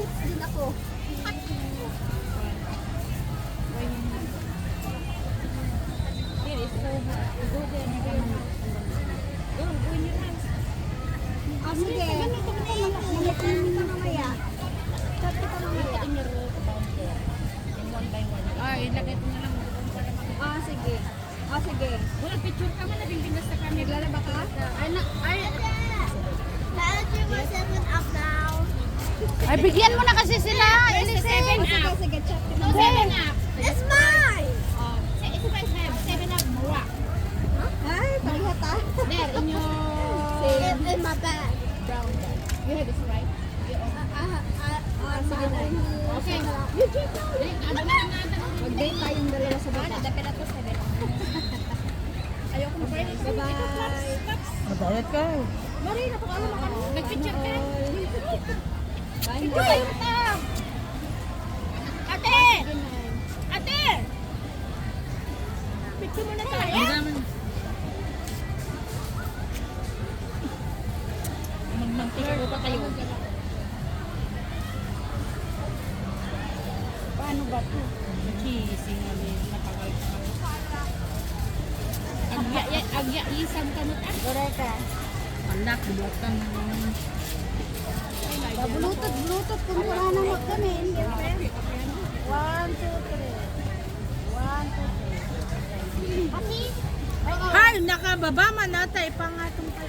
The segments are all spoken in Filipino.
minutes din ako. Ah, sige. Mamaya. Chat kita mamaya. Ay, ilagay ko na lang. Ah, sige. Ah, sige. Wala, picture ka man, naging binas na kami. Naglalaba ka? Ay, bigyan mo na kasi sila. Ilisin. Sige, sige. Chat kita. No, 7 up. It's mine! Oh, if I have 7 up, mura. Ay, palihat ah. There, in your In my bag. brown bag. You have this, right? Sige na. Okay. Then, ano na lang natin? Mag-date tayong dalawa sa baba. Dapat na to 7. Ayoko na pwede. Bye-bye. Mabayad ka. Mari, napakalam ako. Nag-picture ka? Bye. Picture kayo ta! Ate! Ate! Picture mo na tayo. Magmantika ko pa kayo. Paano ba ito? Cheesing kami. Agya isang kanot ah. Correct. Anak, buwatan na naman. Bluetooth kung wala na kami. Hindi, friend. 1, 2, 3. 1, 2, 3. Pati? Hay, nakababa man nata ipangatong pa.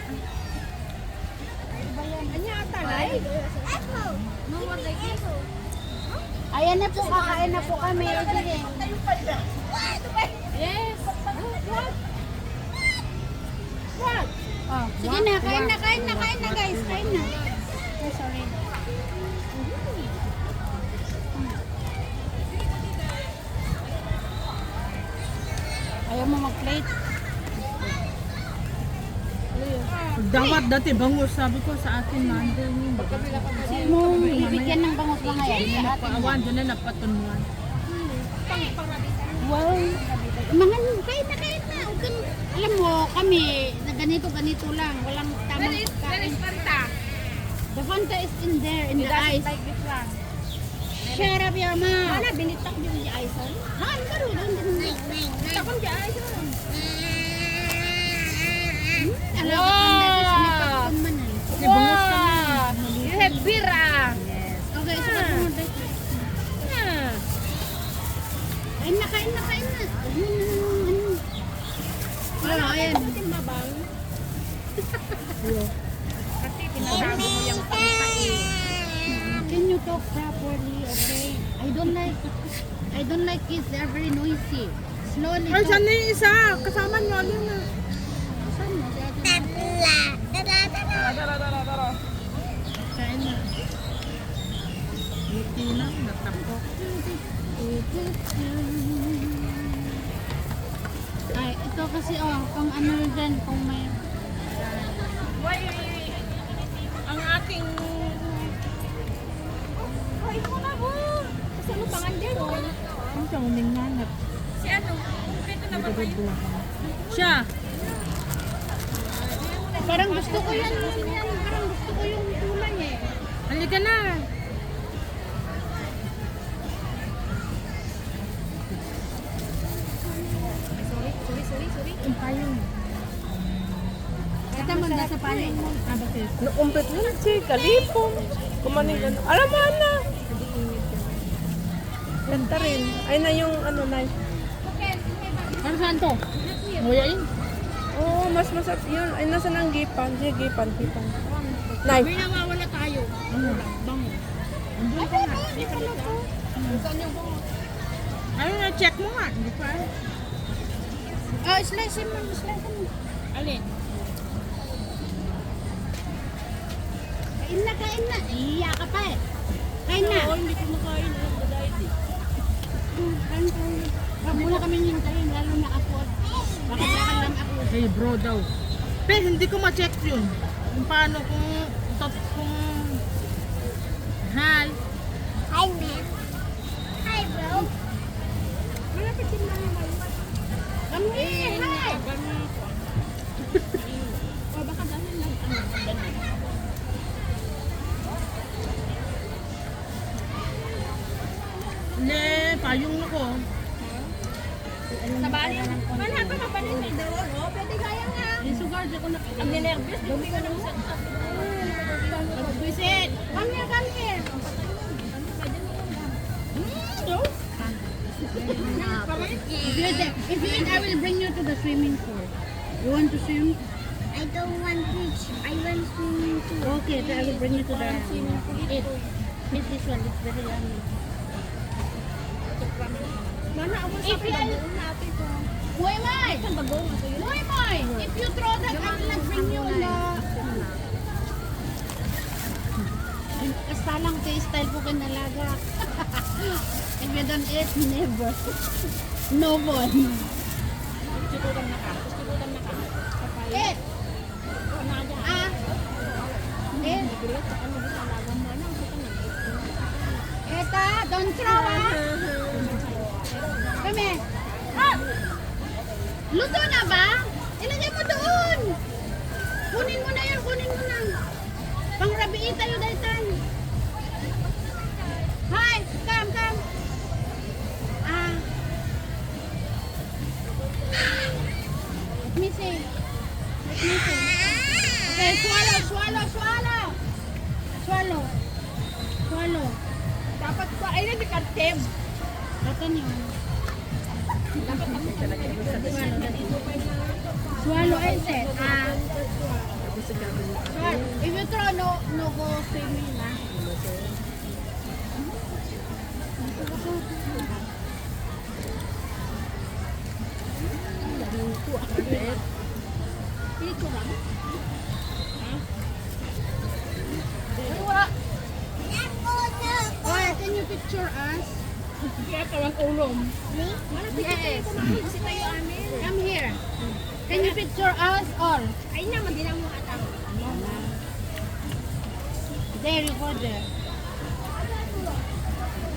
Anya ata, ay? Echo. No one like this. Ayan na po, kakain na po kami. Sige. Yes. What? Oh, sige na, kain na guys. Kain na. Oh, sorry. Ayaw mo mag-plate? Dapat dati bangus sabi ko sa atin nandun yung Kasi mong ibigyan ng bangus mga yan. Sa atin napaawan doon na napatunuan. Wow. Mga kain na. Huwag kang- Alam mo, kami, na ganito lang. Walang tamang pagkain. Fanta. The Fanta is in there, in the ice. Like this one. Shut up, your mom. Wala, binitak yung di ice. Han, karoon. Takong di ice. Alam ko, kung sa may pagkumanan. Kasi bangus ka na. You have beer ah. Okay, so karoon. Kain na. Ano, ayan. Kasi pinasabi mo yung pagkain. Can you talk properly, okay? I don't like kids. They're very noisy. Slowly Ay, talk. saan na yung isa? Kasama nyo alin na. Saan mo? Si Ate Mel. Kain na. Buti na, natapok. Ay, ito kasi pang ano dyan, kung may... Why? Ang aking... Ay, mo na po. Kasi ano pangan dyan? Ang siyang uminganap. Si ano? Ito na ba kayo? Siya. Parang gusto ko yan. Parang gusto ko yung kulay eh. Halika na. Sorry. Ang payong. Ito mo na sa panin mo. Nakumpit mo si Kalipong. Kumanig ano. Alam mo na. Ganda rin. Ay na yung ano na. Ano saan to? Nguyain. Oo, mas masarap yun. Ay nasa nang gipan. Sige, gipan. Nay. May nawawala tayo. Ano? Bango. Saan yung bango? Ano na, check mo nga. Hindi pa. Slice mo. Alin? Kain na. Iya ka pa eh. Kain na. Oo, hindi ko makain. Madahit eh. Kain. Huwag muna kami hintayin, lalo na ako. Bakit lang ako. Hey bro daw. Pero hindi ko ma-check yun. Kung paano kung hi. Hi, man. Hi, bro. Malapit din lang yung maliwat. Come here. Hi. O baka dahil lang. Hindi, payong na ko. Sa bali, wala pa kapalit may doon. Oh, pwede kaya nga. Yung sugar, di ko nakita. Ang ninervous, dumi ka naman sa Pagbisit. Come here, come here. If you eat, I will bring you to the swimming pool. You want to swim? I don't want beach. I want swimming pool. Okay, so I will bring you to the swimming pool. Eat. Eat this one. It's very yummy. Mana, ako sa pinabuon natin ko. Why am I? Ang bago nga to yun. Why am I? If you throw that, I will not bring you in the... Kasalang style po kanalaga. If you don't eat, never. No one. Sikutan na ka. Eat. Ah. Eat. Eta, don't throw ah. Come here. Ah! Luto na ba? Ilagay mo doon. Kunin mo na yan, kunin mo na. Pangrabiin tayo daytan. Hi, come, come. Ah. Let me see. Let me see. Okay, swallow, swallow, swallow. Swallow. Swallow. Dapat ko, ay na katib. Katan yun. Dapat ako talaga yung sa Swallow, that's it. Swallow and set. Ah. Swallow. If you throw, no go swimming, ah. Pilit ko lang. Oh, can you picture us? Kaya tawag ulom. Mana Yes. kumain kasi tayo amin. Come here. Can you picture us all? Ay naman din ang mga atang. There you go there.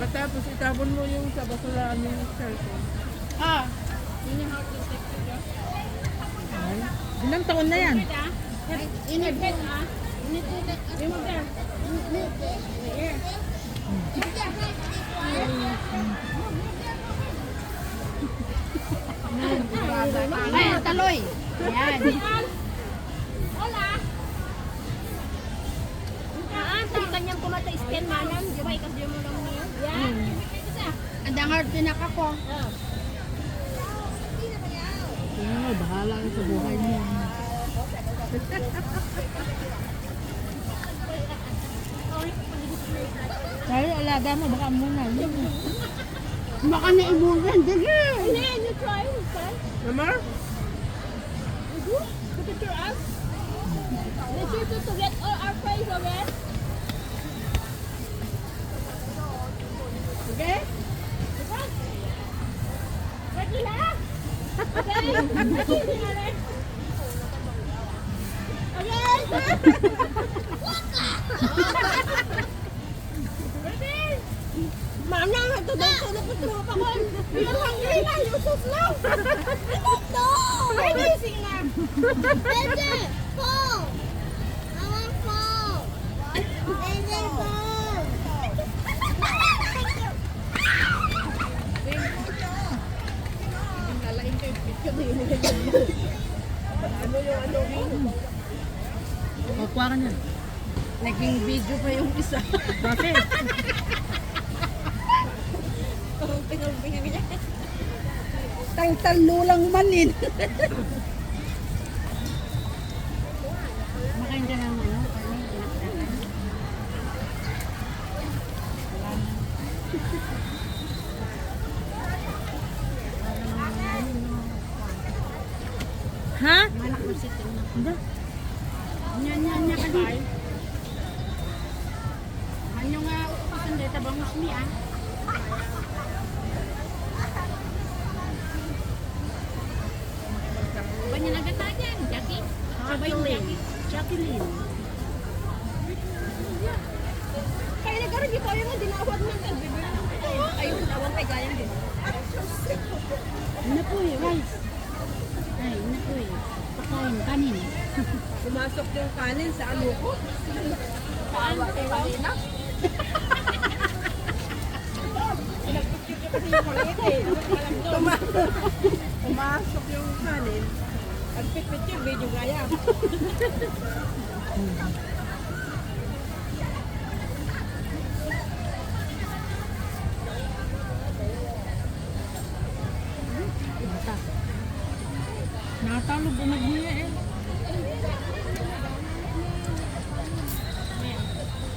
Matapos itabon mo yung sa basurahan yung cellphone. Ah. Ilang taon na yan? In a bed, ah. You need to let us Remove there. here. Ay, taloy. Yan. Hola. Ang kanyang kumata stand manam, di ba ikas mo lang niya? Yan. Ang dangar pinaka ko. Bahala ka sa buhay mo. Kaya alaga mo, baka muna. Baka na ibugan. Sige. Then you try first. Namar? To picture us. Make sure to get all our face okay? Okay? Ready lang? Okay? Ready? Mana ito daw sa napatulog ako. You're hungry na, you so slow. No! Ready, sige lang. Better! Fall! I want fall! Better fall! Nalain ko yung picture na yun. Ano yung ano yun? Kukuha ka niyan. Naging video pa yung isa. Bakit? Parang pinulbing niya. Tal-talo lang manin. Makain ka ng ano? Ha? Malak mo sitin na. Hindi. Nya kali. Ano nga utusan dito bangus mi ah. Banyak agad aja, Jackie. Coba yung Jackie. Jacqueline. Kaya nagkaroon dito ayaw nga dinawad ng tagbibili ng ayun, awang kay gayang din. Ano po eh, rice. Ay, ano po eh. Pakain, kanin. Pumasok yung kanin sa ano ko. Saan? Kanina? yung kulit eh. Alam doon. Pumasok yung kanin. Ang pit-pit yung video gaya. Natalog unag niya eh.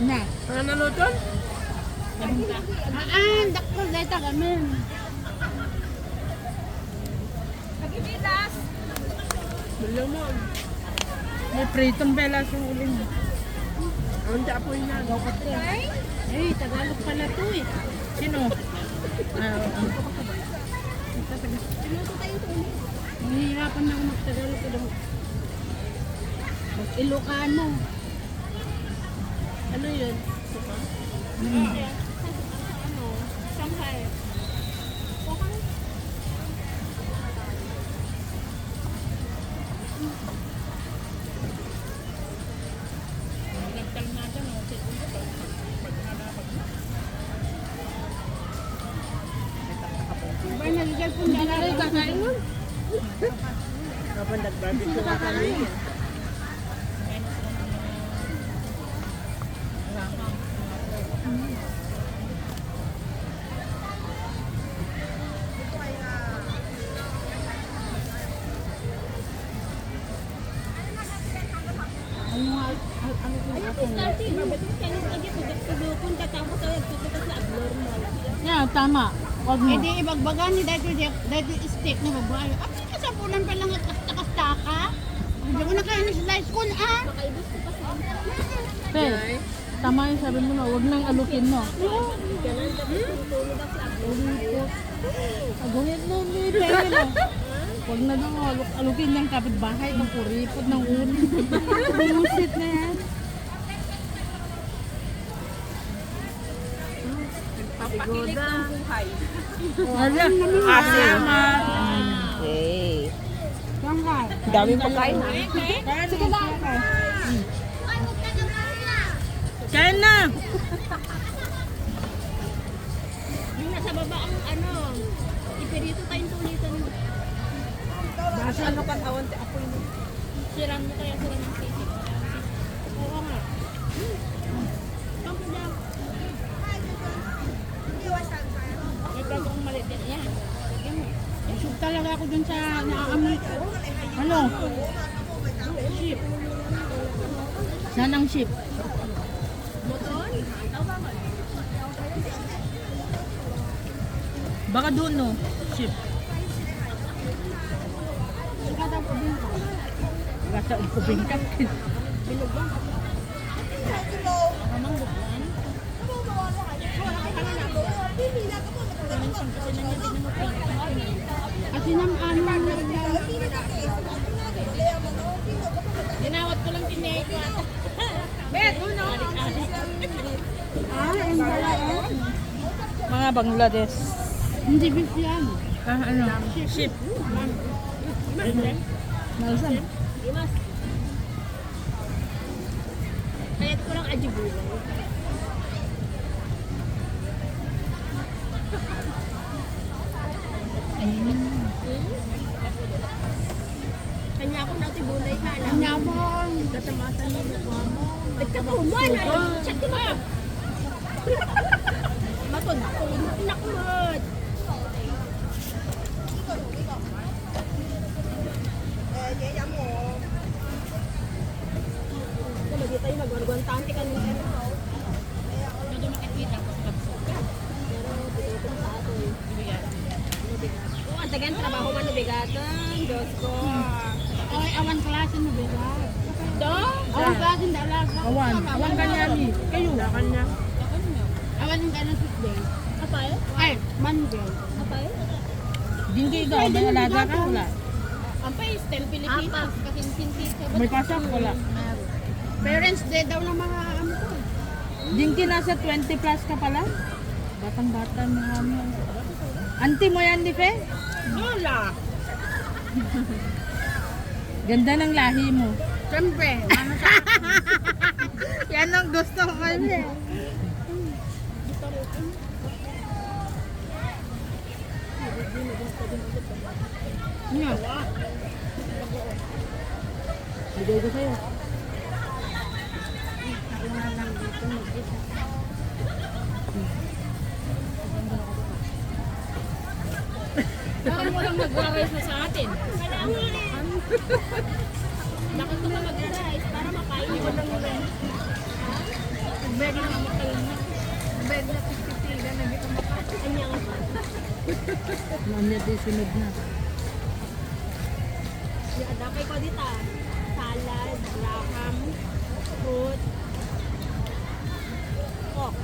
Na. Ano naluto? Dakto data kami. Bulaw mo. May pritong belas yung uling. Ang tapoy na. Eh, Tagalog pala to eh. Sino? Nahihirapan na ako mag-Tagalog ko daw. Ilocano. Ano yun? Ano? Shanghai. Ba, nag-cellphone na lang. Kakain mo? Kapag nag-barbecue ka kami. Yeah, tama. Wag mo. Eh di ibagbagan ni dahil steak na babae. Ako sa kasapulan pa lang at kasta-kasta. Hindi ko na kayo na-slice ko na ah. Pero, tama yung sabi mo na, huwag nang alukin mo. Agungit mo, may pera na. Huwag na daw alukin ng kapitbahay, ng kuripot, ng uni. Bumusit na yan. Papakilig ng buhay. Wala. Salamat. Okay. Shanghai. Daming pagkain ha. Sige na. Kain na. Yung nasa baba ang ano, ipirito tayong tulitan mo. Basta ano kang awan ti apoy mo. Siram mo kaya siram ng sisig. Oo nga. Kampo niya. May bago ang maliit din yan. Lagyan mo. Isog talaga ako dun sa naaamoy. Ano? Ship. Saan ang ship? Moton? Tawagan. Baka doon no? Ship. Gata ang kubingkat. Kasi nang ano Dinawat ko lang tinay ko ata. Bet, uno. mga Bangladesh. Hindi beef yan. Ano? Ship. Malsam. Imas. Kayat ko lang ajibulan. Kanya ako na tibulay ka lang. Kanya mo. Katamatan mo na mo. Nagkapuman ay. Chat ko ba? Matod. Nakmod. Kung di tayo magwargwantante ka nung ano. Medyo makikita ko sa kapsukat. Pero dito sa ato eh. Oo, ang tagan trabaho man nabigatan. Diyos ko. Oy, awan klase mo ba? Do? Awan klase na alaga. Awan. Awan kanya ni. Kayo. Kanya. Awan yung kanya Tuesday. Apay? Ay, Monday. Apay? Dinggi ikaw, may alaga ka wala. Apay, STEM Pilipinas. Kasinsinti ka ba? May pasok wala. Parents Day daw ng mga ano ko. Dingki nasa 20 plus ka pala. Batang-bata mga mo. Auntie mo yan, di Fe? Lola! Ganda ng lahi mo. Siyempre. Yan ang gusto ko kasi. Nga. Bigay ko sa'yo. Ako na lang dito mag-isa. Parang walang nag-rice na sa atin. Bakit ko na mag-rice? Para makain mo lang yun. Beg na makalang na. Beg na pipitiga na dito makalang. Kanya nga pa. Mamaya di sunod na. Adapay ko dito. Salad, laham, fruit, coke.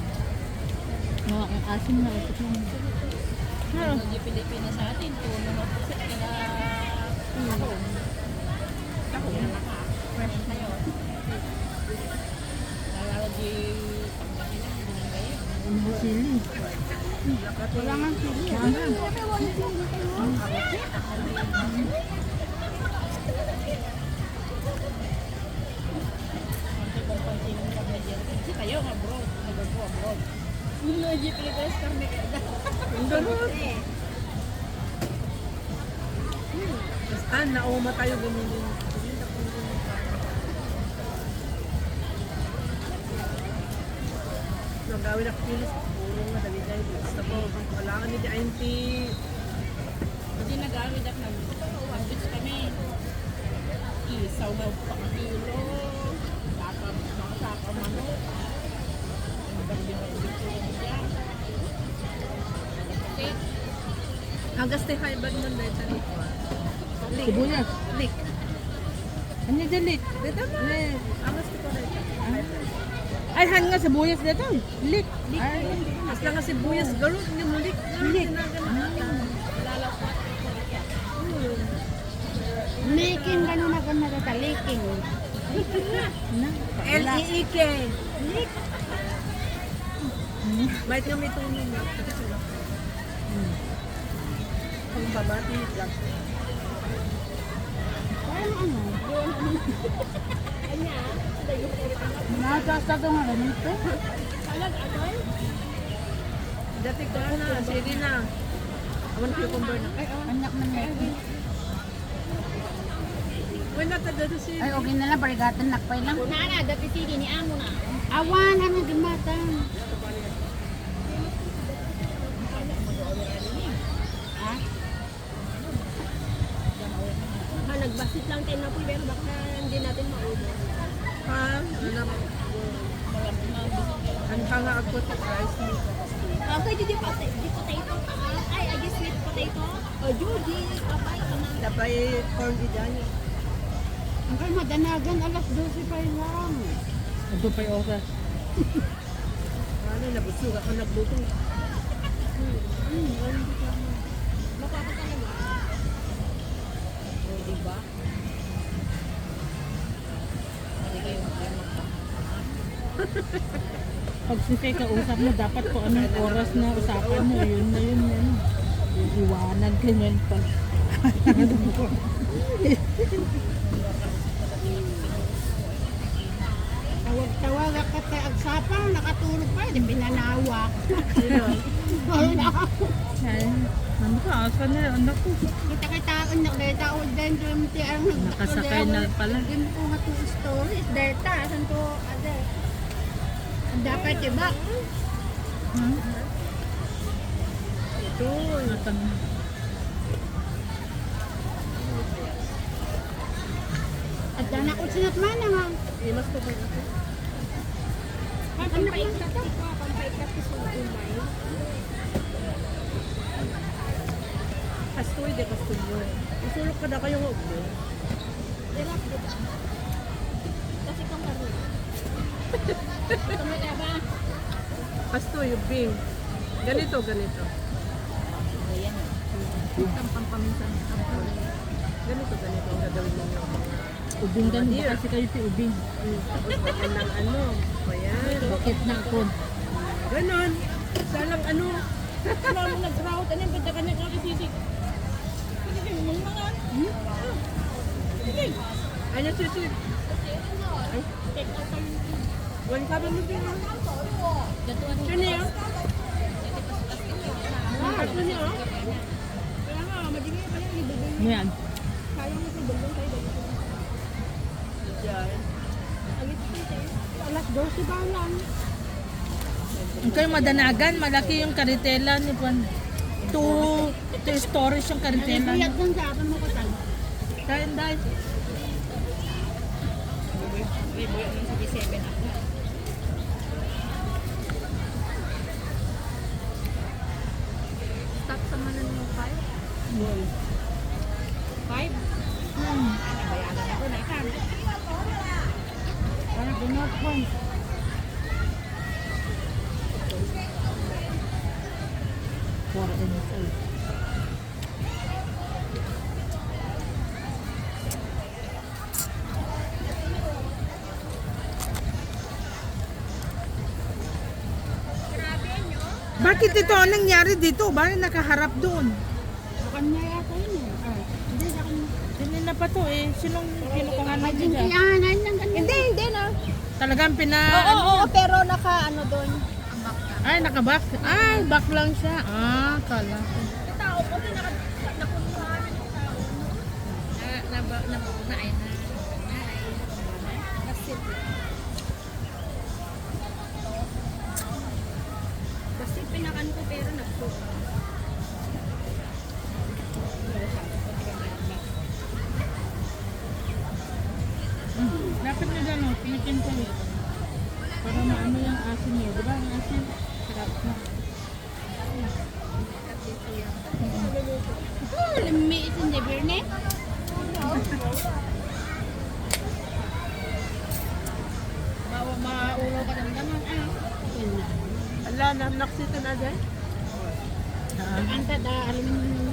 Mga ang asim na. Ito lang. Hindi Pilipinas sa atin. Puno na po sa kila. Ako na naka. Fresh na yun. Lalo di pagkain na. Hindi na kayo. Ano sili? Wala nga sili. Kasi tayo nga bro. Nag-go abroad. Hindi na di Pilipinas kami. Basta, nauma tayo ganyan. Nagawin ako pilis. Puro nga, dali tayo. Basta po, wala ka ni di auntie. Hindi nag-awid ako ng sandwich kami. Isaw na pakakilo. Saka manok. Hagas te haibad nun dahil sa nito. Sibuyas. Lik. Ano dalit? Dito na. Hagas te ko dahil. Ay, han nga sibuyas dito. Lik. Ay, Mas lang kasi buyas garot. Hindi mo lik. Lik. Liking gano'n ako nagkakaliking. L-E-E-K. Lik. Bait nga may tunin na. Pang babati. Vlog. Parang ano? Kanya, nakakasta ito nga ganito. salad agay. Dati ko na. Sige na. Awan cucumber na. Anak na nga. Uy, natagado si... Ay, okay na lang. Parigatan nakpay lang. Una na, dati sige ni amo na. Awan, ano gimatan? Ha, nagbasit lang tayo na po, pero baka hindi natin maubos. Ha? Ano? Ang hanga ako sa rice meat. Okay, di potato. Ay, I guess sweet potato. O, Judy, kapay ka na. Dapat corn idani. Ang kay madanagan, alas 12 pa lang. Ito pa yung oras. Ano, nabusog ako nagbutong. Mapapa ka naman. O, diba? Hindi kayo Pag sisay ka usap mo, dapat kung anong oras na usapan mo, yun na yun. Yung iwanag ganyan pa. Tawag-tawag ka sa agsapang, nakatulog pa, di pinanawa. Sino? Wala. Ay, ano ka? Asan na anak ko? Kita-kitaan na, dahil tao din, dumiti ang Nakasakay na pala. Hindi ko nga to stories, dahil ta, asan to, ade. Dapat, diba? Hmm? Ito. Natang. At dana ko sinat man nga. Mas ko ba ito? Ano yung Kastoy de kastoy. Masulok ka na kayong ogbo. Kasi kang karoon. Tumaya ba? Kastoy, bing. Ganito, ganito. Ayan. Paminsan. Ganito, ganito ang gagawin ninyo. Ubing dan ba kasi kayo si Ubing? Tapos bakit ng ano. Ayan. Bakit na ako? Ganon. Salang ano. Wala mo nag-route. Ano yung banda ka na kakisisig? Sige, mong mga. Sige. Ano sisig? Take out ang Wan ka ba mo din? gatuan. Sino yun? Ano niya? Kaya nga. Yan. Sayang ito, bulong kayo. Alit ito. Alas 12 ba lang? Ang kayo madanagan, malaki yung karitela ni Juan. Two stories yung karitela. Buyag lang sa akin mo ko tal. Dahil. May buyak ng 7 ako. Stop sa manan yung 5? 5? Nabayaran ako na ikan. Para binot ko. For NSA. Bakit ito? Anong nangyari dito? Bakit nakaharap doon? Sa kanya yata yun eh. Ay, hindi sa kanya. Hindi na pa to eh. Sinong kinukuhanan Ay, niya hindi dyan? yan. Ay, lang ganun. Hindi na. Talagang Oo, pero naka ano doon. Ay, nakaback. Ay, back lang siya. Ah, kala ko. Tao ko, napuntuhan ng tao. Na ay na. Kasi pinakan ko pero nagsuka. Dapat nyo dyan, no? Pinikin ko eh. Para maano yung asin niya. Diba ang asin? Sarap na. Oh, lami is in the burnet. Maulo ka ng daman. Yun na. Ala, naksito na dyan. Anta da, alam mo yun.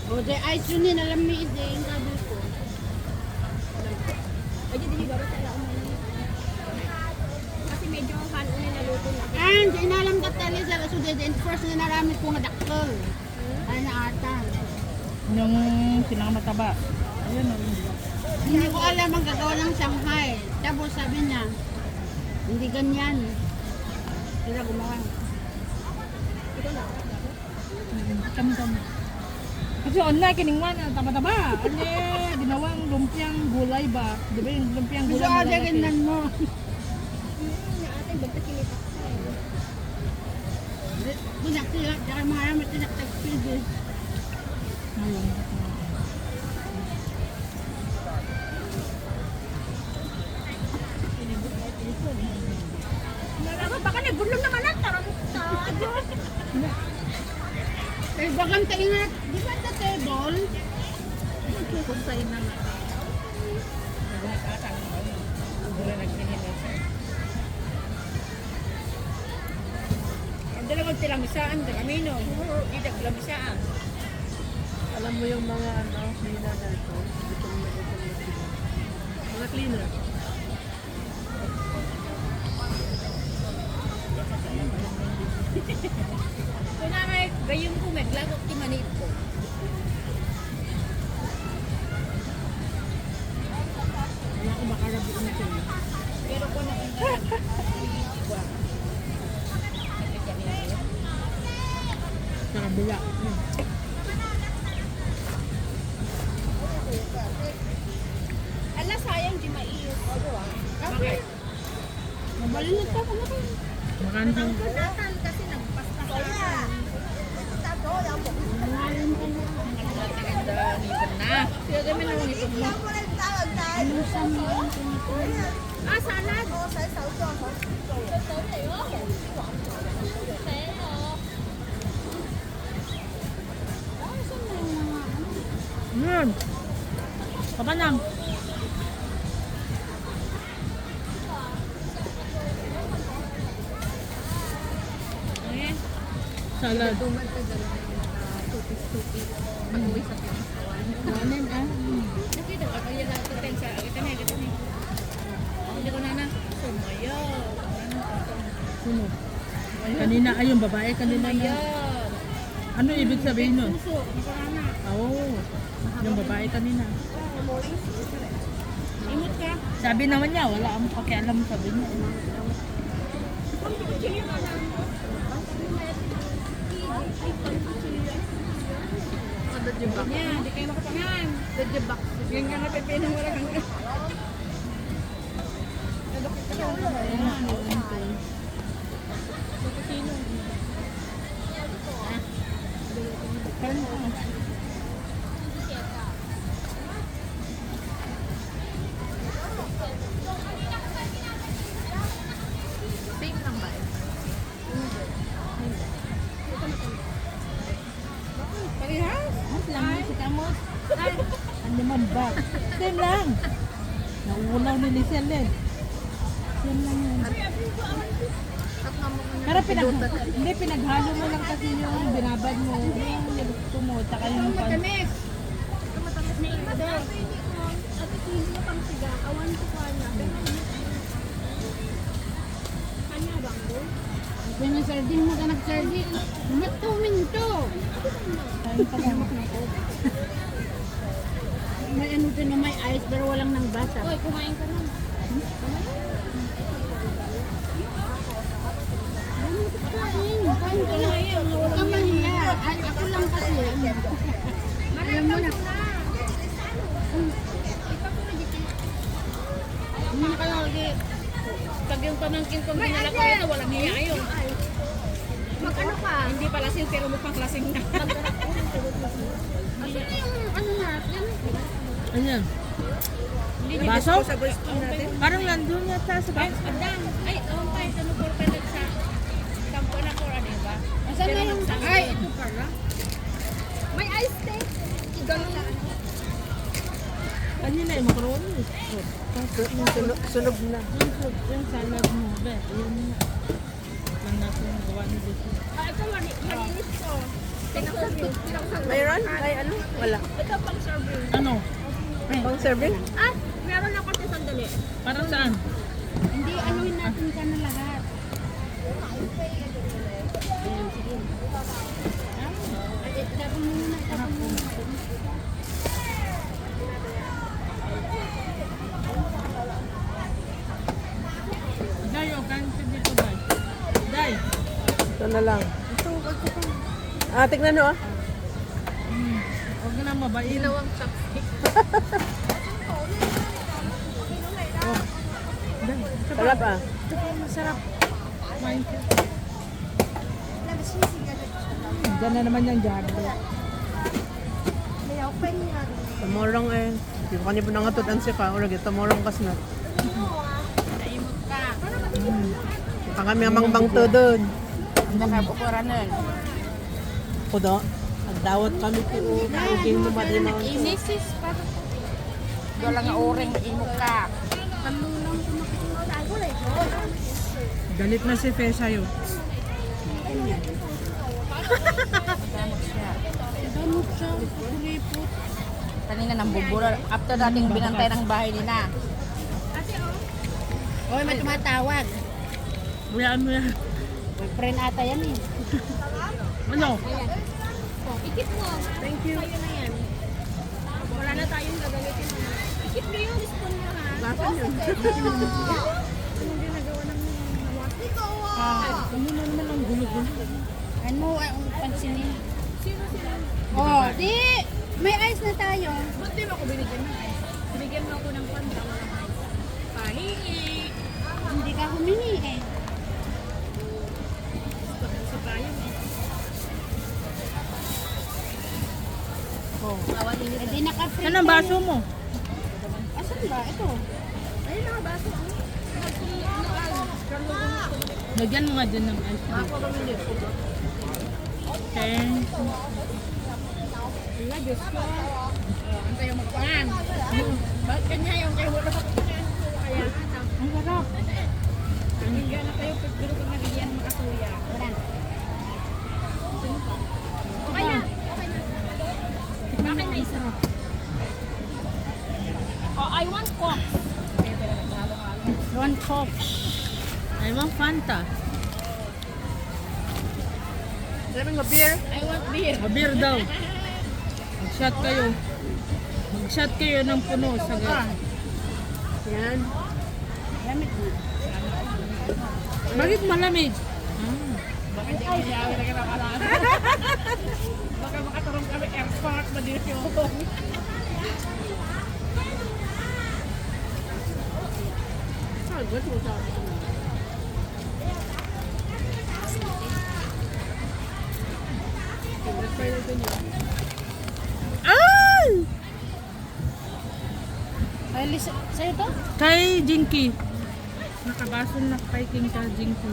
O, the ice yun yun, alam mo yun, yung sabi ko. Ay, hindi ba sa laon na kasi medyo halo na naluto na. And, inalam ka tali sa lasudid, and first na naramit ko nga dakkel. Ay, na ata. Yung silang mataba. Ayun o. Hindi ko alam ang gagawa ng Shanghai. Tapos sabi niya, hindi ganyan. Sila gumawa. Kami. Kasi online kiningwan ang taba-taba. Ano ginawang lumpiang gulay ba? Di ba yung lumpiang Gusto gulay ka ganyan mo. Ating bagta Bunak sila, tsaka mga ramit sila tag-pilgis. Baka nagbulong naman ang tarong sa Diyos. Eh, bagang kaingat, di ba sa table? Kung sa'yo na nga. Ang dalawang tilamisaan, camino. Hindi tilamisaan. Alam mo yung mga nina na ito. Gutom na sila. Mga cleaner. Kung na may gayon ko, may glagok ti manit ko. Wala ko baka rabiin ko. Pero kung na Sa kabila. ala sayang di maiyo. Bakit? Mabalinit ka ko na kayo. Makantang. Natan kasi nagpasta sa akin. Nangalim ka na. Ganda nipon na. Kaya kami nang nipon mo. Ano sa mga Ah, salad. Yan. Papanang. Eh, Salad. pag-uwi sa pinakawan. Ganin ah. Nakita ka kaya lahat ko sa kita na. Hindi ko na sumayo. Sino? Kanina, ay yung babae kanina na. Ayan. Ano ibig sabihin nun? Puso, nakarana. Oo. Yung babae kanina. Imot ka. Sabi naman niya, wala akong pakialam sabi niya. Kada Dejebak. Yan, di kayo makapangan. Dejebak. Yan nga napipinang wala kang Same lang ba? Parehas. Mas lang mo si Kamot. Ano naman ba? Same lang. Nauulaw ni Lisel eh. Same lang yun. Pero hindi, pinaghalo mo lang kasi yung binabad mo. Yung nilugto mo, tsaka yung Matamis. Kung yung sardine mo ka nag-sardine, matuminto. Kain pa lang. May ano din na may ice pero walang nang basa. Uy, kumain ka na. Kain ka na. Huwag kang mahiya. Ay, ako lang kasi. Alam mo na. Hindi na kayo, hindi. Pag yung pamangkin kong dinala ko ito, walang hiya yun. Mag-ano ka? Hindi pa lasing, pero mukhang lasing na. Ano yung ano natin? Ano yan? Hindi Baso? sa gusto natin. Parang nandun yata sa Ay, baso. adang. Ay, oh, pa, ito no, por pelag sa kampo na ko, ano ba? Asan na yung... Ay, ito pala. May ice tea. Ganun. Kanina yung macaroni. Sunog na. Yung salad mo, be. Yun lang natin yung gawa ni Lisel. Ah, ito, malinis ko. Pinakasal. Mayroon? Ay, ano? Wala. Ito pang serving. Ano? Pang serving? Ah, meron ako sa sandali. Para saan? Hindi, anuhin natin ka na lahat. Ay, tapon mo muna, tapon mo muna. Day, o kain ka dito, Day. Day. Ito na lang. Ah, tignan nyo ah. Huwag na mabain. Ginawang chopstick. Sarap ah. Ito pa masarap. Kumain ka. Diyan na naman yung jabo. Tamorong eh. Di ba kanina po nangatod si ka? Urag, tamorong kasnat. Naimot ka. Ang kami amang bang to doon. Ang nakapukura nun. Kudo. Nagdawat kami ko. Uging mo madinaw. Inisis pa. Wala nga oring, imok ka. Galit na si Fe sa'yo. Damot siya, kulipot. Kanina nang bubura. After dating binantay ng bahay nila. Oy, may tumatawag. Uyaan mo yan. Boyfriend ata yan eh. Ano? Ikip mo. Thank you. Sa'yo na yan. Wala na tayong gagamitin mo. Ikip mo yung spoon mo ha. Nasaan yun? Anong ginagawa ng nawak? Ano na naman ang gulo-gulo? Ano, ang pansinin. Sino sila? Oh, di! May ice na tayo. Ba't di mo ako binigyan ng ice? Binigyan mo ako ng panda. Walang ice. Pahingi. Hindi ka humingi eh. Sa payong eh. Oh. Awan din Eh di naka-free. Saan ang baso mo? Asan ba? Ito. Ayun ang baso. Lagyan mo nga dyan ng ice cream. Ako bang hindi? Okay. Wala, Diyos ko. Antay yung magpaan. Bakit kanya yung kayo wala pa kanya? Kaya ano? Ang sarap. Hindi na kayo pero kung nagigyan makasuya. Wala. Okay na. Okay na. Bakit na isa? Oh, I want Coke. One Coke. I want Fanta. Sabi nga beer. I want beer. Beer daw. Mag-shot kayo. Mag-shot kayo ng puno sa gas. Yan. Lamig na. Bakit malamig? Ah. Baka makatarong kami airport, madilis yung good mo sa Ay! Ay, Lisa, sa'yo to? Kay Jinky. Nakabasol na kay King ka, Jinky.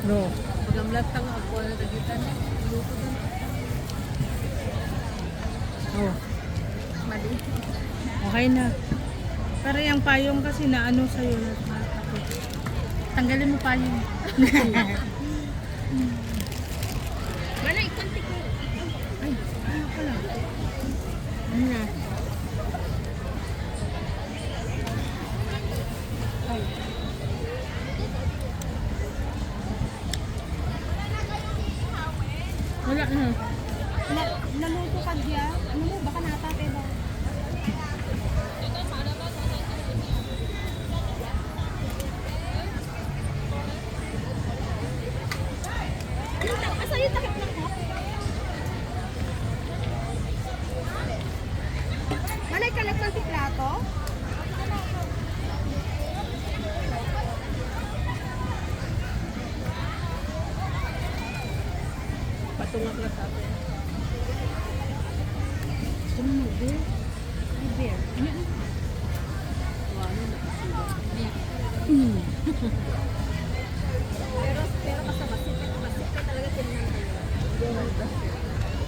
No. pagamlat tang ako na dagitan. Luto din. Oh. Mali. Okay na. Pero yung payong kasi na ano sa'yo. Tanggalin mo payong. Mana ikanti ko. Ay, ano pala? Ano na? Wala na. Naluto ka diya. Ano mo baka natate ba? Asa yung takip ng hap? Malay ka lang ng plato? Patungak na sa atin. Gusto mo mag-beer? Ay, beer. Ano na Pero basta basip ka talaga tinanong kayo.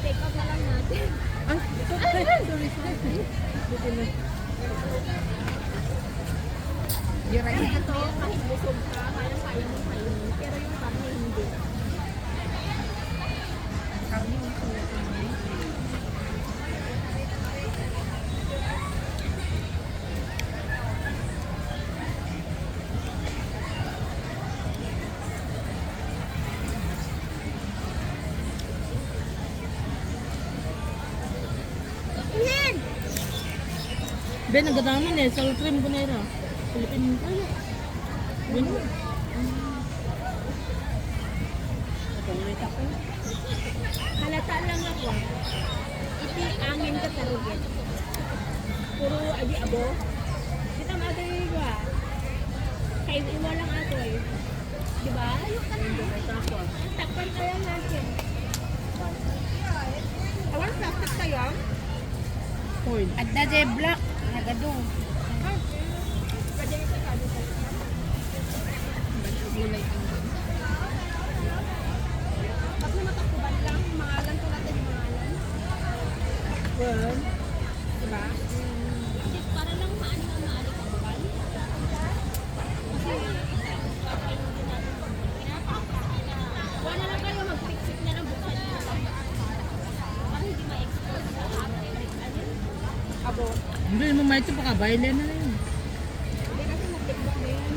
Take out na lang natin. Ay, sorry. Buti na. Ito, kahit busog ka, kaya mo kainin. Pero yung karne hindi. Ben, nagdadaman eh. Sa cream ko na ira. Pilipin ko. Ben. Halata lang ako. Iti angin ka tarugin. Puro adi abo. Kita maday ba? Kay iwa lang ako eh. Di ba? Ayok ka na. Takpan kaya natin. Awan plastic tayo. Coin. At na jay black. Nagadong. Pag namatakuban lang, mangalan ko natin yung mangalan. Well, Diba? Para lang maano na maali ka bukal. Wala lang kayo mag-fix-it na lang bukal nyo. Para hindi ma-expose sa abo. Hindi mo may ito pa baile na lang. Hindi kasi mag-tikbang na yun.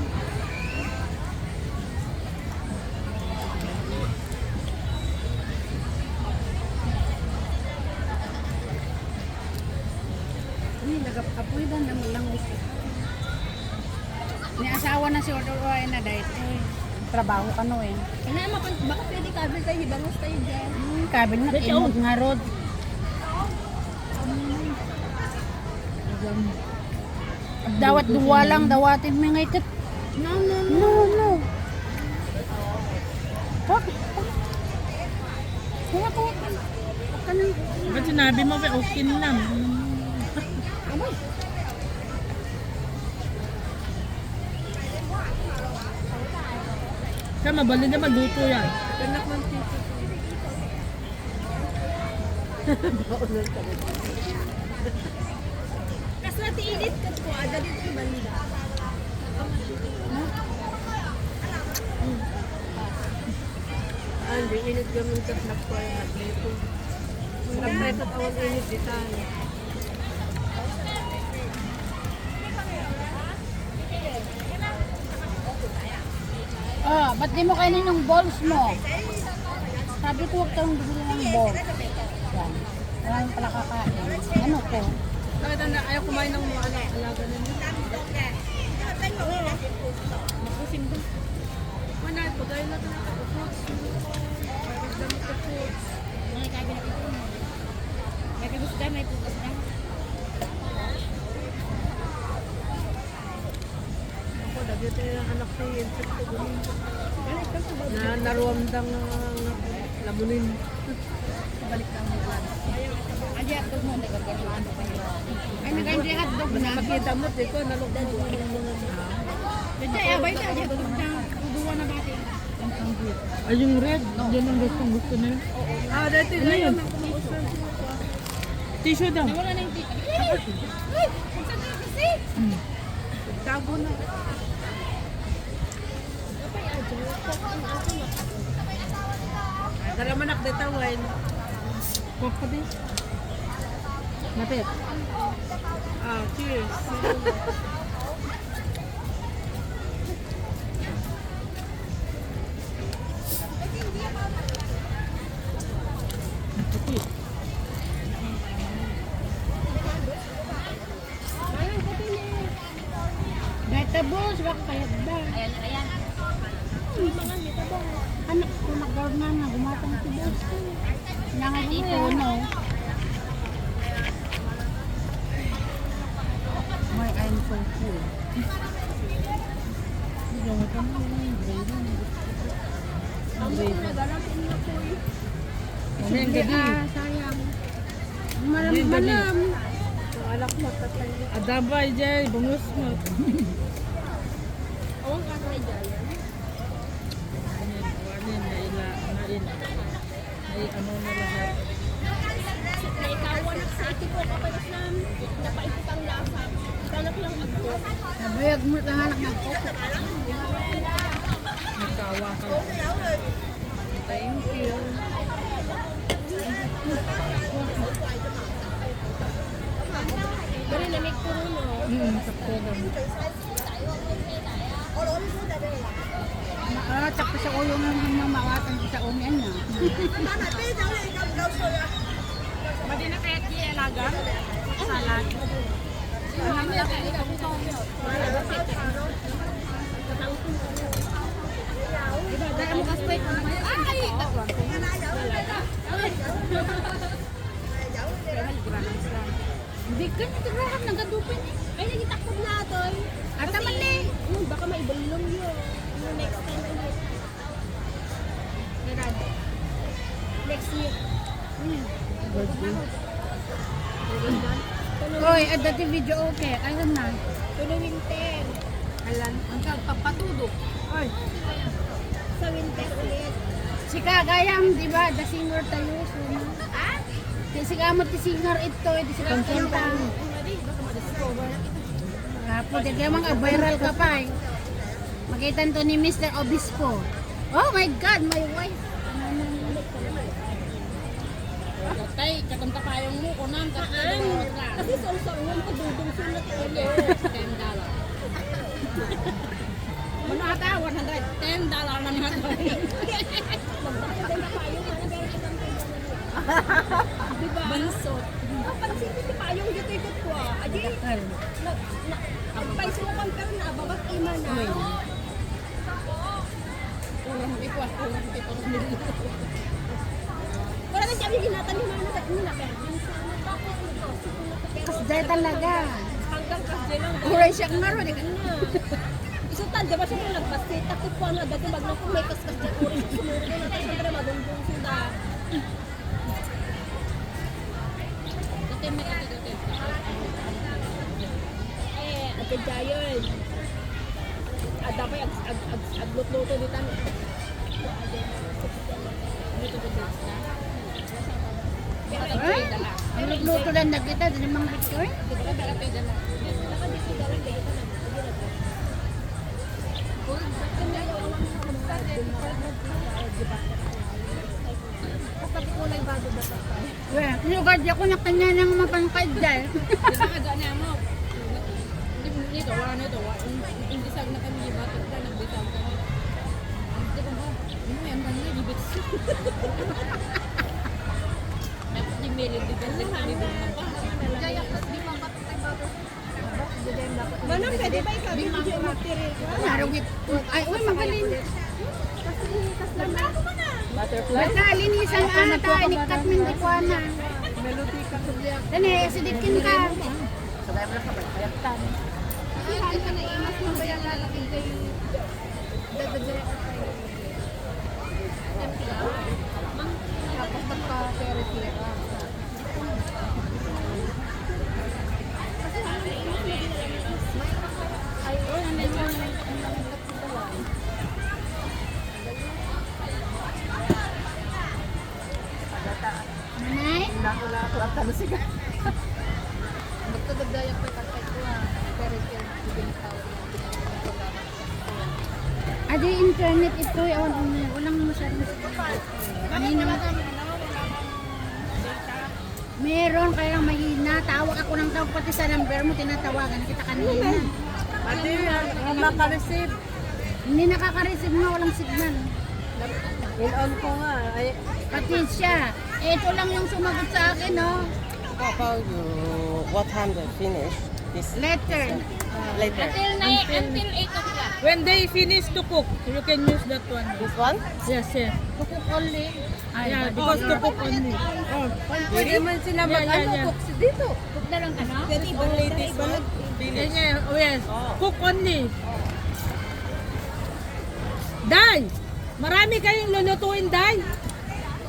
Ini nagap-apoy ba naman lang gusto. Ni asawa na si Odoy na dahil trabaho ka no eh. Ina, baka pwede cover tayo, hibangos tayo dyan. Kabil na kinod nga rod. Dawat duwa lang, dawatin mo nga ikat. No. Pak. Kuha. Kanang Ba't sinabi mo ba okay lang? Kaya mabalik na magluto yan. kanak ng tito. Baunan ka rin. Kasi natin init ka po, agad dito yung banda. Andi, init gamon ka snack ko ay naglito. Nagpreto tawag init di tayo. ah, ba't di mo kainin yung balls mo? Sabi ko huwag kang bumili ng balls. Yan. Maraming pala kakain. Ano to? Bakit na ayaw kumain ng mga alaga na niya? Makusin doon. Mana, pagayon natin ako fruits. Pagdamot ka fruits. Mga kagin ako mo. May gusto may putas na. Ako, dagito yung anak ko yung insect ko. Na naruamdang lamunin. Balik lang mo lang. Adi hotdog mo na gagawin ano pa yun. Ay, nag-andi hotdog na. Makita mo, dito, nalugdan mo yung mga Dito abay ta adi hotdog na duwa na bati. Ay, yung red. Yan ang gusto nila. Ah, dito na yun. Tissue daw. Nawala na yung tika. Ay! Saan ka kasi? Tago na. Tara manak, dito, wine. Coke pa din. Napit. Ah, cheers. Vegetables, wak payat ba? Ayan, ayan. Anak ko nag-garna na, gumatang si boss. Nangan ito, no? My, I'm so full. Hindi mo ito mo yung gravy. Ang gravy. Hindi, sayang. Malam-malam. Ang alak mo, tatay. Adabay, Jay. Bungus mo. Awang ka sa dyan. Ano na lahat. Naikawan sa iti ko kapalas na napaikot ang lasa. Kanak lang ako. Nabuyag mo lang anak ng koko. Nagkawa ka lang. Thank you. Dari namig ko rin no. Sakto lang. Tsaka sa ulo ng mamawatan sa umian na. Madi na kaya kaya laga. Salad. Ano na kaya ikaw ito? Dahil mo kasway. Ay! Hindi ka nagkaroon ng gadupin eh. Ay, nagitakot na ito. At naman eh. Baka maibalong yun. Yung next time ulit. Next year. Hoy, at dati video okay. Alam na. Tuloy winter. Alam. Ang pagpatudok. Ay. Sa winter ulit. Si Kagayam, di ba? The singer tayo. So, Ah? si Kamot, the singer ito. Di si Kanta. Apo, di kaya mga viral ka pa eh. Makita to ni Mr. Obispo. Oh my God, my wife. Tay, katong kapayong mo, kunang katong kasi song-songon ko dudong sulat ko. $10. Ano ata? $110 na niya ito. Diba? Bansot. Pansin ko payong dito ikot ko. Adi, ang paiso mo kang pero nababak ima na. Kurang ikwas, kurang ikwas. Wala nang sabi ginatanim mo na nila pero Kasday talaga. hanggang kasi lang Kuray siya nga ron. isutan di ba siya kung nagpasit ako po na dati magna ko may kaskas dyan uri sa sumuro na tayo siyempre madungdung suda dati may ati dati ati Jayon dapat aglut-luto dito Ang nagluto lang na kita, di namang bitcoin. Well, sinugad ako na kanya ng mapangkad dahil. Dito, wala na ito. Indisag na kami, batok na, nagdisag kami. Di ba ba? Ano yan, ganyan, libits. Di meron, di ba? Manang, pwede ba ikaw? Video material ka? Narawit. Ay, uy, magaling. Butterfly. Basta linisan ata, inikat min di ko na. Melody ka to diya. Dani, sidikin ka. Sabay mo lang ka ba? Kayaktan. Ihan ka na imas mo ba yung lalaki kayo? Dadadaya ka kayo. Tapos nagpa-therapy. Ay, Nanay? Nakula ka na siya. Magtadagdaya ko yung kakay ko Pero yung binitaw Adi internet ito, walang masyadong kanina meron kaya mahina. Tawag ako ng tawag pati sa number mo, tinatawagan kita kanina. Ate, maka-receive. Hindi nakaka-receive nga, walang signal. In-on ko nga. Ay, Pati siya. Ito lang yung sumagot sa akin, no? How about you? What time they finish this Letter. later? Until 8 o'clock. When they finish to cook, you can use that one. This one? Yes, yes. Cook only. Yeah, because to cook only. Oh, pwede man sila mag-ano. Dito. Cook na lang ka, no? Only this one? Yeah, yeah. Oh, yes. Cook only. Day! Marami kayong lulutuin, Day.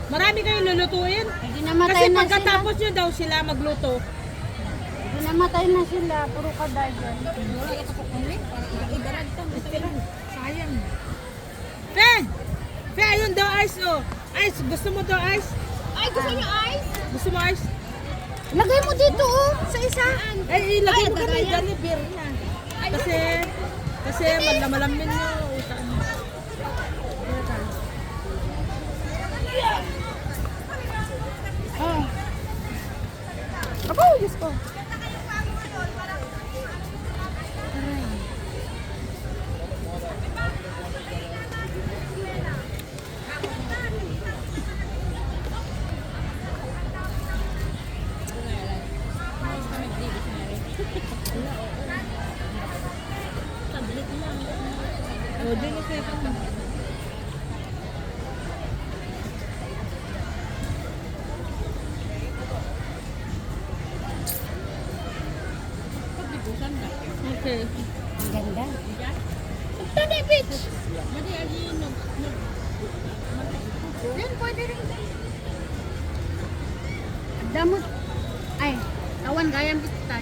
Marami kayong lulutuin. Hindi namatay Kasi na sila. pagkatapos nyo daw sila magluto. Hindi namatay na sila. Puro kaday dyan. Sayang. Fe! Fe, ayun daw ice, oh. Ice, gusto mo daw ice? Ay, gusto niyo ice? Gusto mo ice? Lagay mo dito, oh. Sa isa. Ay, ilagay mo kami dyan ni beer na. Kasi malamin nyo. Utak nyo. Oh. Aba, Diyos ko. O, din na kayo. Okay. Ang ganda. Tani, bitch. Yan, pwede rin. Damot. Ay, awan gayam kita.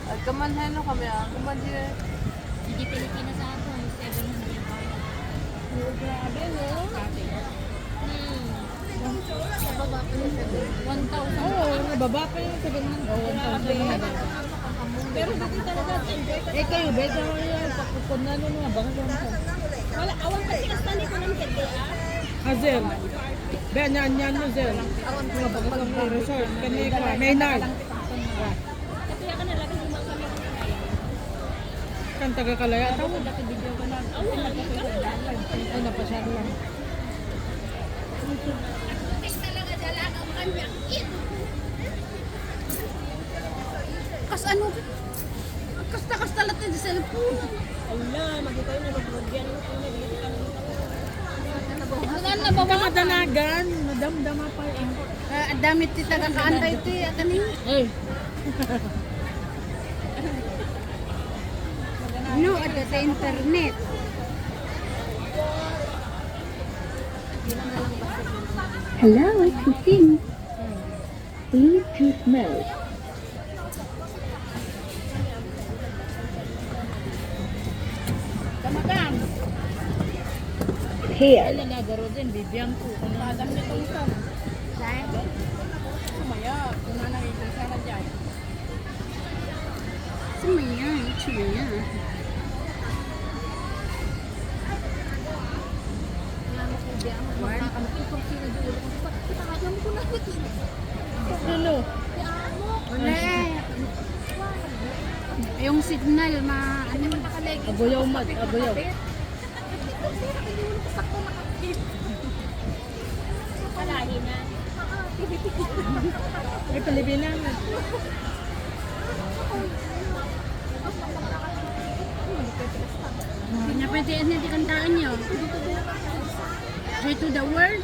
At kamanhan no kami ah. Kumadya. Hindi Pilipinas sa ato. 700 pa. Grabe no. Sa baba pa yung 1,000. Oo, nababa pa yung sabihin. Pero dito talaga enjoy ka. Eh kayo, beta mo yan. Pakukod na nun nga. Baka lang ka. Wala, awan kasi kastali ko ng kete ah. Hazel. Be, nyan mo, Zel. Mga bakang resort. Kanina ka. Maynard. Kaya ka nalaga yung mga kami. Kan taga Kalaya. Tawag. Awan, Ay, napasyado lang. Kas ano? Kasta-kasta lang tayo sa cellphone. Allah, magkita yun yung mag-rogyan. Saan na Baka madanagan. Madamdama pa yun. Ang damit ti taga kaantay ito eh. Kanin. Eh. No, at sa internet. Hello, cooking. Bluetooth mode. Kamagang. Paired. Nalagaro din. Bibiyang ko. Madam nito ito. Saan? Sumaya, kung na nakikita sa radyan. Sumaya. Sumaya. Lolo. Wala eh. Yung signal, ano? Abuyaw mat. Abuyaw. Palahin na. activity. Ay, Pilipinas. Hindi na pwede yan hindi kantaan niyo. Joy to the world.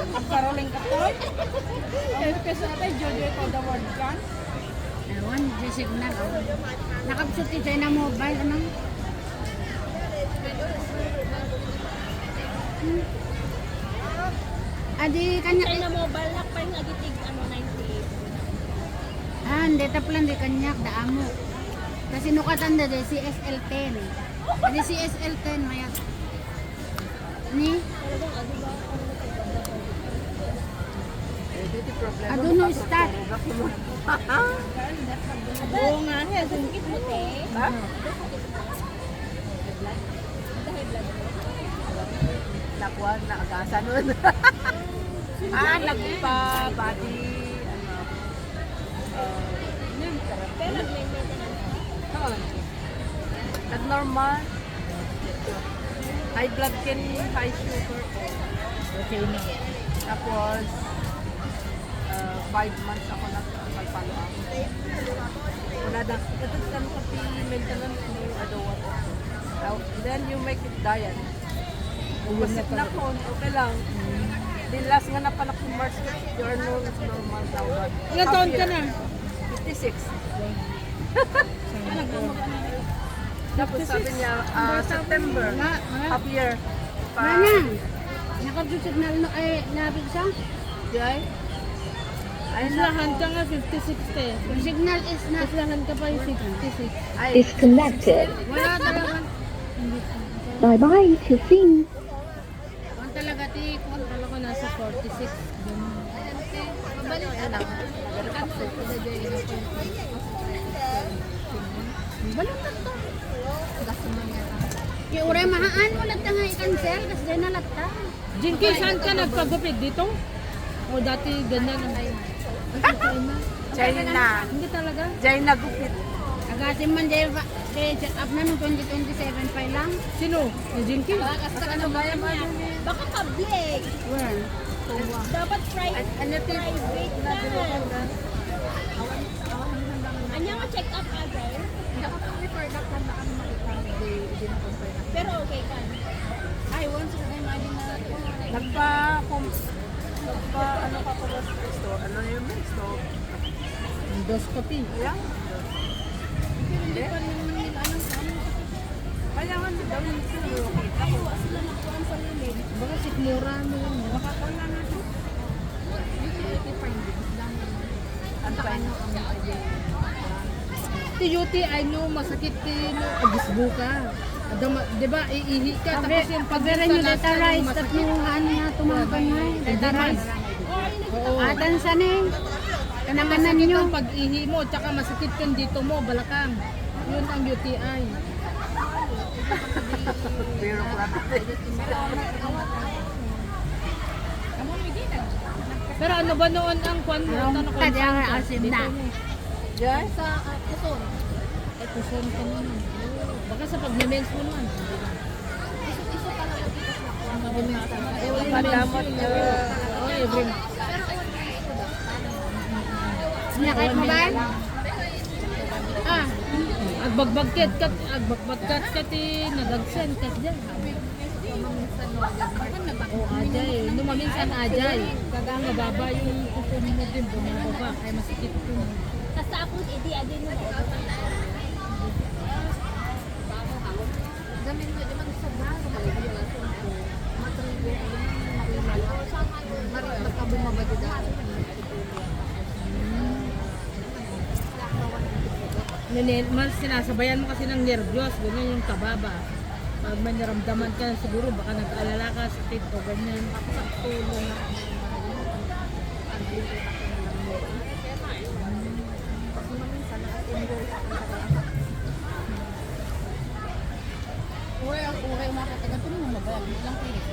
Ang Caroling Katoy. Kaya kasi atay, Jojo ko the word kan. Ewan, di signal. Nakabsot ni Joy na mobile, ano? Adi, kanya. Kaya na mobile na pa yung agitig 98. Hindi taplan di kanyak, daamo. Kasi nukatan da di CSL10. Adi CSL10, mayat. Ni? Aduno start. Oo nga, Sakit mo, te. Nakuha na agasa nun. Nagpa-body, Pero nag-maintenance. nag-normal. High blood can high sugar. okay na. Tapos, 5 months ako nagpapalo up. Wala na. Ito kami kasi maintenance mo, adawat. Then you make it diet. Kasi na ko, okay lang. Then last nga na pala kung March, you're normal tawag. Ilan taon ka na? 56. Tapos sabi niya, September, half year. Mana? Nakabsot signal no, ay, nabig siya? Jai? Islahan ka nga 56 te. Yung signal is na. Islahan ka pa yung 66. Ay, Disconnected. Wala talaga. Bye bye to Sing. Kung talaga ti, kung Akala ko nasa 46. Ganun. Pabalik ka lang. Balik ka to. Yung uray mahaan mo lang nga i-cancel kasi dyan nalata. Jinky, saan ka nagpagupit? Dito? O dati ganyan ang China. Hindi talaga. Jai nagupit. Agasin man dyan, up na nung 2027 pa lang. Sino? Si Jinky? Baka public. Where? Dapat private. Private na. Anya nga check up agad. Pero okay ka. Ay, once ko kayo maadin na. Ano ka pala sa store? Ano yung store? Endoscopy. Yeah. Hindi pa naman nila alam sa ano. Kaya nga daw yung kita ko. Sila nakuha sa limit. Baka sikmura mo yun. Baka kung na na ito. Ano pa yun? Ti UTI no, masakit din. Agisbo ka. Di ba, iihi ka. Tapos yung Pagbiran nyo data rice, tatlong ano nga tumakan nga. Data rice. Oo. Atan sa ni. Kanamanan Masakit nyo. ang pag-ihi mo, tsaka masakit kang dito mo, balakang. Yun ang UTI. Pero Pero ano ba noon ang kwan mo? Tanong ko. Tadi ang asim na. Jai? Sa Quezon. Ay, kusun ka naman. Baka sa pag-mens mo naman. Iso pa lang dito sa Madamot Oh, every Sinakit mo ba? agbagbagket kat, agbagbagkat kati nagagsen kat dyan. Oh, ajay. Numaminsan ajay. Kagang mababa yung kuko mo din, bumababa. Ay masikip ko. Kasi ako, edi adin mo. Gamin mo, di man sa bago. Mas sinasabayan mo kasi ng nervyos, ganyan yung kababa. Pag may naramdaman ka, siguro baka nag-alala ka, sakit o ganyan. Uray ang uray makatagal ko naman mabayag. Ilang pilit.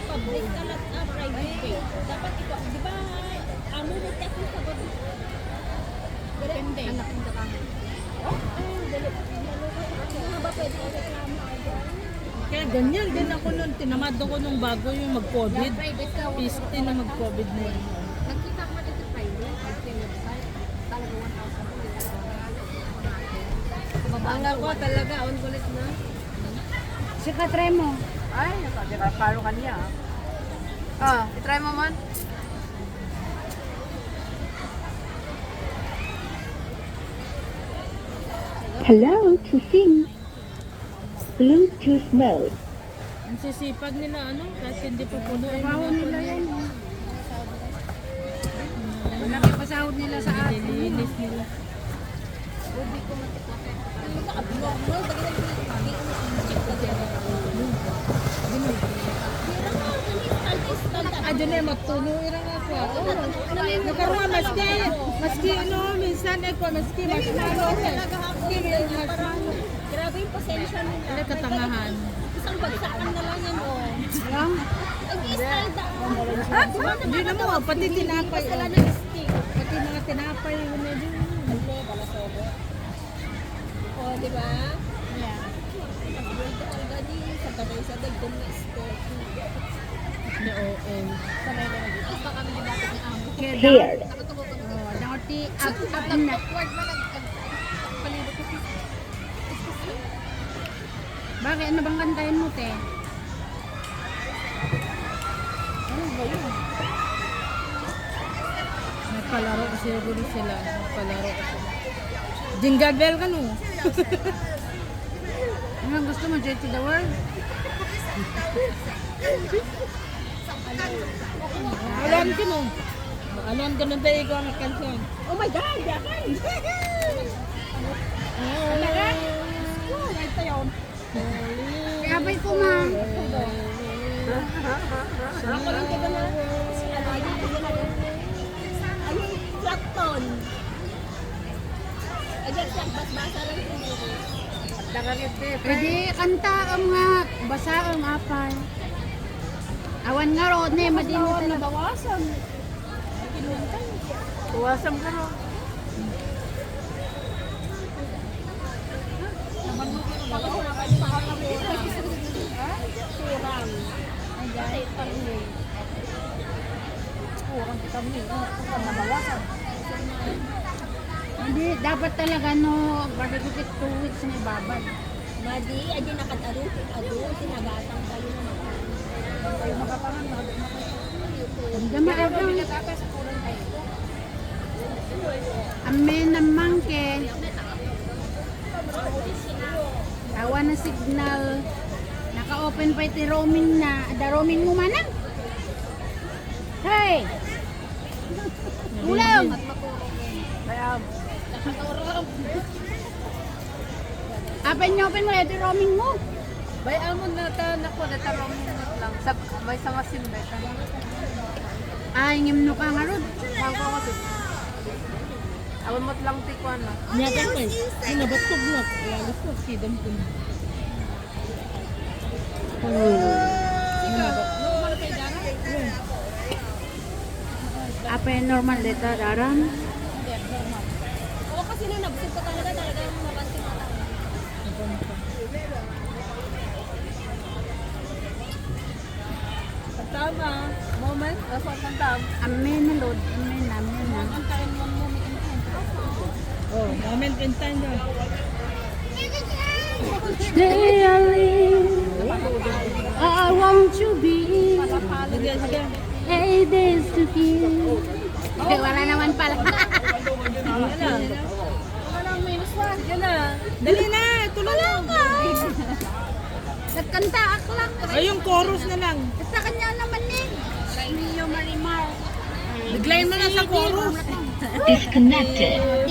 Public ka lang, private pay. Dapat ito, di ba, amo mo test mo sa gabi. Depende. Ano nga ba pwede reklamo agad? Kaya ganyan din ako nun. Tinamad ako nung bago yung mag-COVID. Piste na mag-COVID na yun. Nagkita ko dito sa Friday. Sa website. Talaga 1,000. Mabangga ko talaga. On kulit na. Sika, try mo. Ay, nakakaro ka niya. I-try mo man. Hello to Sing. Bluetooth mode. Ang sisipag nila, ano, kahit hindi pa puno. Trabaho nila yan. Malaki pasahod nila sa atin. Nilinis nila. Ah, dyan na magtuno. Irang ako. Nakaroon, maski ano, minsan ay ko, maski marshmallow. Grabe yung pasensya nila. Ano katangahan? Isang bagsakan na lang yan, oh. Nag-i-style da. Hindi na mo, pati tinapay. Wala ng stick. Pati mga tinapay. Ano din. Oh, di ba? Yeah. Ang gani, sa bagay sa dagdag na stick. Oo. Basta kami ginapit ng amo. Paired. Naughty, up na. Word mo palibot ko. Bakit? Ano bang kantahin mo, te? Nagpalaro kasi siguro sila. Nagpalaro kasi. Jingle bell ka no? Ano ang gusto mo, Joy to the World? Alam ka no? Alam ka nun tayo ikaw ang kansyon. Oh my God! Yakan! Ito yun. Kabay ko, ma. Ako lang kita na. Ayun, flat tone. Ayan, flat basa lang ito. Pwede kanta ang nga. Basa ang apay. Awan nga ro, ne. Madinot na bawasan. Tuwasam ka no. Hindi, dapat talaga no. Barigukit 2 weeks na ibabad. Madi, ayan nakataro. Tinagatang kayo naman. Hindi maabang. Amen ng mangke. Tawa na signal. Naka-open pa iti roaming na. Ada roaming mo man ah. Hey! Ulam! Open mo ito roaming mo. Bay amon na ta nako na ta rominot lang. Sa may sa masin ba ta. Ay, ngimno ka nga rod. Ako kasi. Awon mo lang ti kuan na. Nyaga ko eh. Ano ba tublok? Lalos ko, sidam ko. Apa yang normal dito, daram? Oo, kasi nung nabusog ko talaga mapansin ko talaga. Tama. Moment. Asa kan tam. Amen na lod. Amen na. Oh, moment in time daw. Stay alive. I want to be. Sige, sige. Hey, days to kill. Wala naman pala. Sige na. Dali na, tuloy lang. Nagkanta ako lang. Ay, yung chorus na lang. Sa kanya naman eh. Mio Marimar. Biglayin mo na sa chorus. Disconnected.